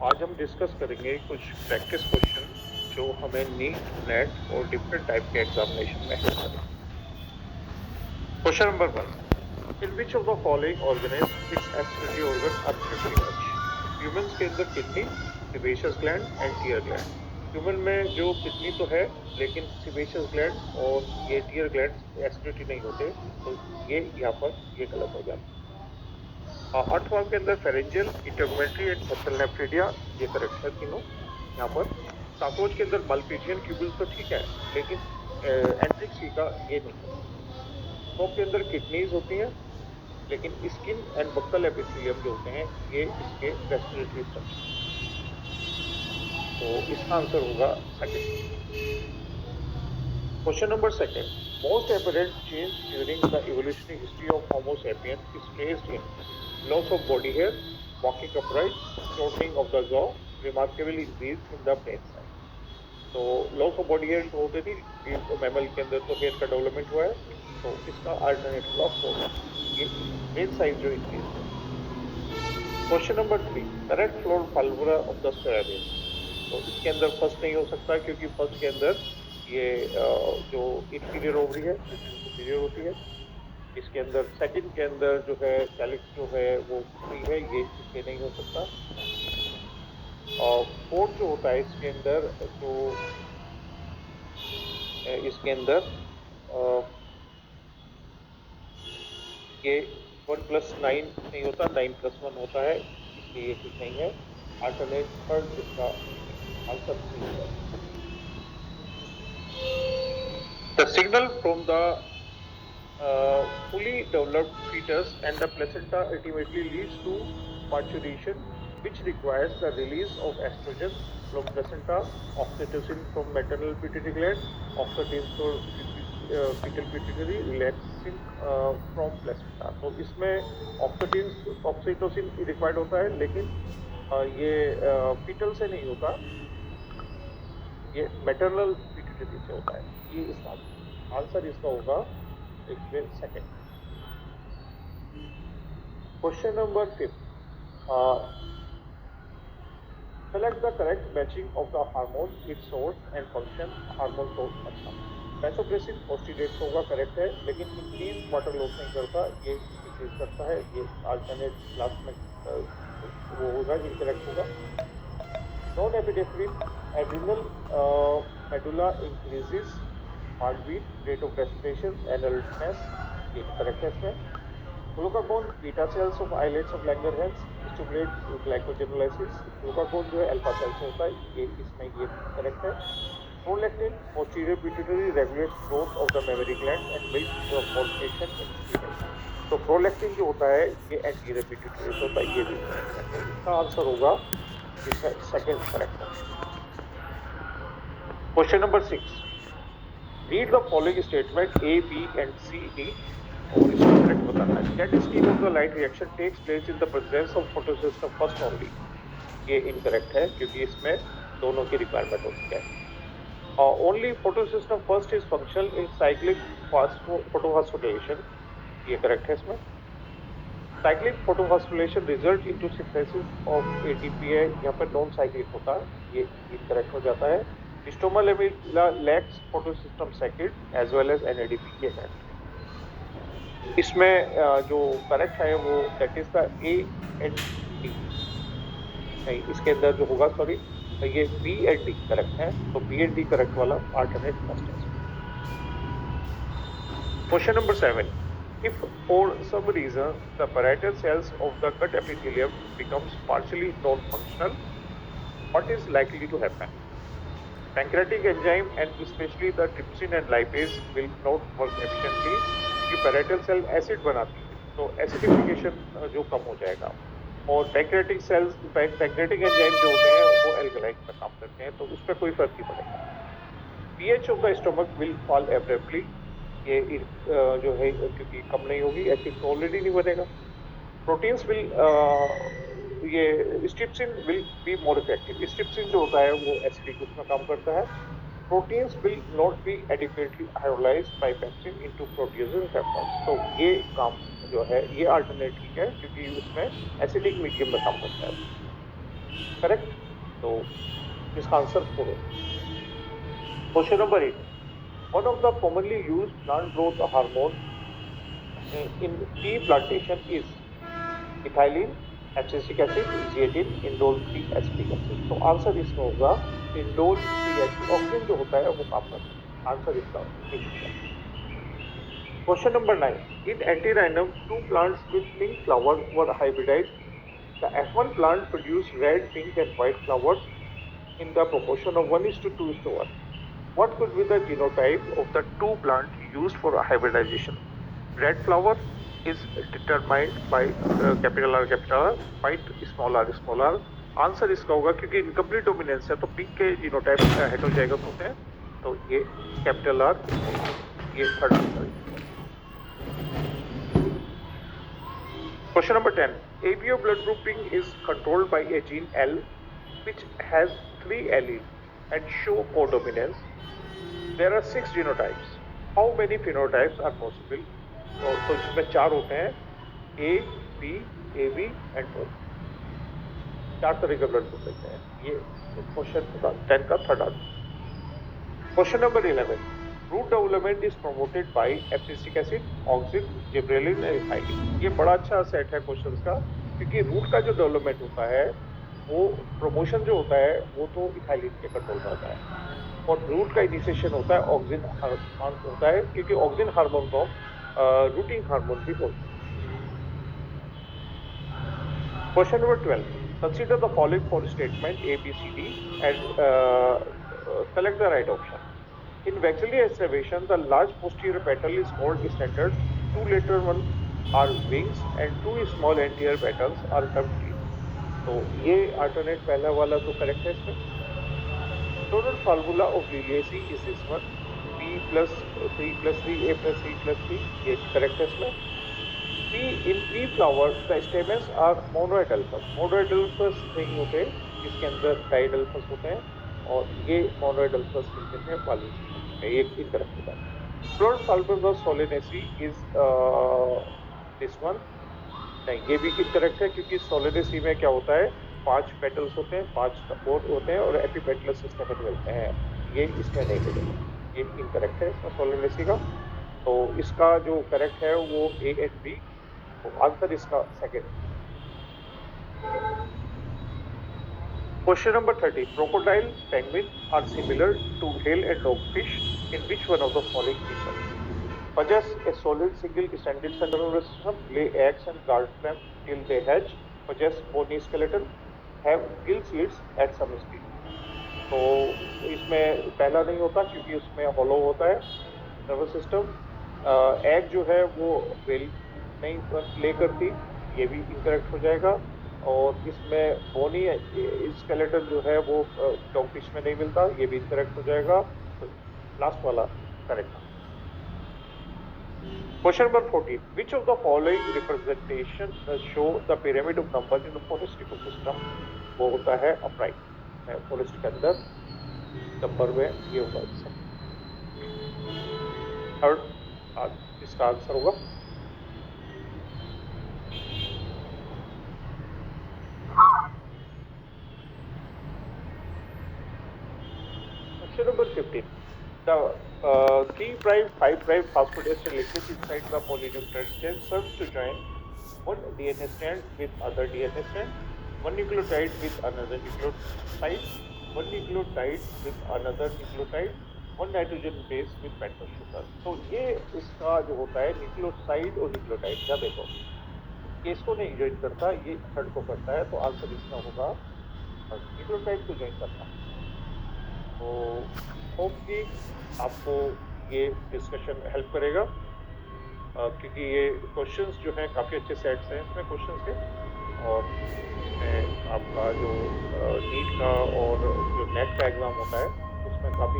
आज हम डिस्कस करेंगे कुछ प्रैक्टिस क्वेश्चन जो हमें नीट, नेट और डिफरेंट टाइप के एग्जामिनेशन में हेल्प करेंगे। Question number 1, in which of the following organism its excretory organ are strictly match? Humans के अंदर kidney, sebaceous gland and tear gland. Human में जो किडनी तो है लेकिन सेबेशियस ग्लैंड और ये टीयर ग्लैंड एक्सक्रीटरी नहीं होते, तो ये यहाँ पर ये गलत हो जाता है। अर्थवर्म के अंदर pharyngeal, integumentary and septal nephridia, ये करेक्ट है तीनों यहाँ पर। कॉकरोच के अंदर मल्पीजियन क्यूबल्स तो ठीक है, लेकिन एंट्रिक्सीका ये नहीं होता। फ्रॉग के अंदर किडनीज होती हैं, लेकिन स्किन एंड बक्कल एपिथेलियम जो होते हैं ये इसके रेस्पिरेटरी स्ट्रक्चर। तो इसका आंसर होगा second. Question number 2, most apparent change during the evolutionary history of Homo sapiens is traced in loss of body hair, walking upright, shortening of the jaw, remarkable increase in the brain size. तो loss of body hair तो होते नहीं, mammal के अंदर तो hair का development हुआ है, तो इसका अल्टरनेट लॉस होगा ये ब्रेन साइज जो इंक्रीज है। Question number 3, correct floral formula of the स्क्वायरियम। तो इसके अंदर फर्स्ट नहीं हो सकता, क्योंकि फर्स्ट के अंदर ये जो इंफीरियर ओवरी है सुपीरियर होती है। इसके अंदर सेकंड के अंदर जो है कैलिक्स जो है वो फ्री है, ये इसके नहीं हो सकता। और फोर्थ जो होता है इसके अंदर, जो इसके अंदर ये 1+9 नहीं होता, 9+1 होता है, इसलिए ये ठीक नहीं है। अल्टरनेट थर्ड इसका आंसर नहीं है। The signal from the fully developed fetus and the placenta ultimately leads to parturition, which requires the release of estrogen from placenta, oxytocin from maternal pituitary gland, oxytocin from fetal pituitary, relaxing from placenta. तो इसमें oxytocin required होता है, लेकिन ये fetal से नहीं होता, ये मैटरनल पिट्यूटरी से होता है। ये इसका आंसर इसका होगा second. Question number 5, select the correct matching of the hormone, it's source and function. Hormone source अच्छा वैसोप्रेसिन ऑस्टिडेट्स होगा, करेक्ट है, लेकिन इंक्रीज वाटर लॉस नहीं करता, ये डिक्रीज करता है, ये अल्टरनेट लास्ट में वो होगा, इनकरेक्ट होगा। Non epinephrine adrenal medulla increases heartbeat, rate of respiration, and alertness, ये करेक्ट है इसमें। Glucagon beta cells of islets of Langerhans stimulate glycogenolysis. Glucagon जो है अल्फा सेल से होता है, ये इसमें ये करेक्ट है। Prolactin posterior pituitary regulates growth of the memory gland and milk formation in female. तो प्रोलैक्टिन जो होता है ये एंटीरियर पिट्यूटरी से होता है, ये भी करेक्ट है। तो इसका आंसर होगा इसमें सेकंड करेक्ट है। Question number 6, read the following statement A, B and C, D और इसका करेक्ट बताना है। That scheme of the light reaction takes place in the presence of photosystem first only. ये इनकरेक्ट है, क्योंकि इसमें दोनों की रिक्वायरमेंट होती है। Only photosystem first is functional in cyclic photosphorylation, ये करेक्ट है इसमें। Cyclic photosphorylation result into synthesis of ATP है, यहाँ पर नॉन साइक्लिक होता है, ये इनकरेक्ट हो जाता है। Stoma lamella lacks photosystem second as well as NADP, ये करेक्ट। इसमें जो करेक्ट है वो that is the A and D, नहीं इसके अंदर जो होगा, सॉरी, ये B and D करेक्ट है, तो B and D करेक्ट वाला अल्टरनेट फर्स्ट है। Question number 7, if for some reason the parietal cells of the gut epithelium becomes partially non-functional, what is likely to happen? Pancreatic enzyme and especially the trypsin and lipase will not work efficiently, क्योंकि parietal cell acid बनाती है, तो acidification जो कम हो जाएगा। और pancreatic enzyme जो होते हैं वो एल्कलाइन का काम करते हैं, तो उस पर कोई फर्क नहीं पड़ेगा। pH of the stomach will fall abruptly, ये जो है क्योंकि कम नहीं होगी, एसिड तो ऑलरेडी नहीं बनेगा। प्रोटीन्स विल ये स्ट्रिप्सिन विल बी मोर इफेक्टिव। स्ट्रिप्सिन जो होता है वो एसिडिक उसमें काम करता है। Proteins will not be adequately hydrolysed bye pepsin into proteases and peptides, तो ये काम जो है ये अल्टरनेट ठीक है, क्योंकि उसमें एसिडिक मीडियम में काम करता है। करेक्ट। तो इसका आंसर 4 है। Question number 8, one of the commonly use plant growth hormone in tea plantation is ethylene, abscisic acid, zeatin, indole 3 acetic acid. तो आंसर इसमें होगा इंडोल 3 एसिड। ऑक्सीजन जो होता है वो काम करता है। आंसर इसका ए होगा। Question number 9, in antirrhinum two plants with pink flower were hybridised. The F1 plant produced red, pink and white flowers in the proportion of 1:2:1. What could be the genotype of the two plants used for hybridization? Red flower is determined by capital R, white small r। Answer इसका होगा, क्योंकि incomplete dominance है तो pink के genotype heterozygous होते हैं, तो ये कैपिटल R स्मॉल r, ये थर्ड आंसर है। Question number 10. ABO blood grouping is controlled by a gene L which has 3 alleles and show codominance. There are 6 genotypes. How many phenotypes are possible? तो इसमें 4 होते हैं, A, B, AB and O। 4 तरह के blood group लेते हैं। ये question 10 का third answer. Question number 11. Root development is promoted by abscisic acid, auxin, gibberellin and ethylene. ये बड़ा अच्छा सेट है क्वेश्चंस का, क्योंकि रूट का जो डेवलपमेंट होता है वो प्रमोशन जो होता है वो तो इथाइलिन के कंट्रोल में होता है, और रूट का इनिशिएशन होता है ऑक्सिन हार्मोन होता है, क्योंकि ऑक्सिन हार्मोन को रूटिंग हार्मोन भी बोलते हैं। Question number 12. Consider the following for statement A, B, C, D and select the right option. In Vexillary excavation, the large posterior petal is called standard. 2 later ones are wings and 2 small anterior petals are termed leaves. तो ये alternate पहला वाला तो correct है इसमें। Total formula of Liliaceae is this one. B plus 3 plus 3 A plus C plus 3, ये correct है इसमें। P in pea flower the stamens are monoadelphous। monoadelphous नहीं होते, इसके अंदर डाइडेल्फस होते हैं, और ये मोनोएडल्फस मिलते हैं वाली है, ये इनकरेक्ट होता है। Floral fibrous Solanaceae is this one, नहीं ये भी इनकरेक्ट है, क्योंकि सोलेनेसी में क्या होता है 5 पेटल्स होते हैं, 5 सपोर्ट होते हैं और एपिपेटलस सिस्टम मिलते हैं, ये इसमें नहीं मिलेगा, ये इनकरेक्ट है इसमें सोलेनेसी का। तो इसका जो करेक्ट है वो A एंड B, तो आंसर इसका second. Question number 30. Crocodile, penguin are similar to whale and dogfish in which one of the following features? Possess a solid single extended central nervous system, lay eggs and guard them till they hatch, possess bony skeleton, have gill slits at some speed. तो इसमें पहला नहीं होता, क्योंकि उसमें hollow होता है nervous system. Egg जो है वो वेल नहीं ले करती, ये भी इनकरेक्ट हो जाएगा। और इसमें बोनी स्केलेटन जो है वो डॉगफिश में नहीं मिलता, ये भी इनकरेक्ट हो जाएगा। तो लास्ट वाला correct. Question number 14. Which of the following representation show the pyramid of numbers in the forest ecosystem? वो होता है अपराइट, फॉरेस्ट के अंदर नंबर में ये होगा इसका थर्ड, इसका आंसर होगा। Question number 15. The 3' 5' phosphodiester linkage inside the polynucleotide chain serves to join one DNA strand with other DNA strand, one nucleotide with another nucleotide, one nucleotide with another nucleotide, one nitrogen base with pentose sugar. तो ये इसका जो होता है nucleoside और nucleotide, क्या देखो ये इसको नहीं ज्वाइन करता, ये थर्ड को करता है, तो आंसर इसका होगा न्यूक्लियोटाइड को ज्वाइन करता है। तो होप कि आपको ये डिस्कशन हेल्प करेगा, क्योंकि ये क्वेश्चंस जो हैं काफ़ी अच्छे सेट्स हैं इसमें क्वेश्चंस के, और इसमें आपका जो नीट का और जो नेट का एग्ज़ाम होता है उसमें काफ़ी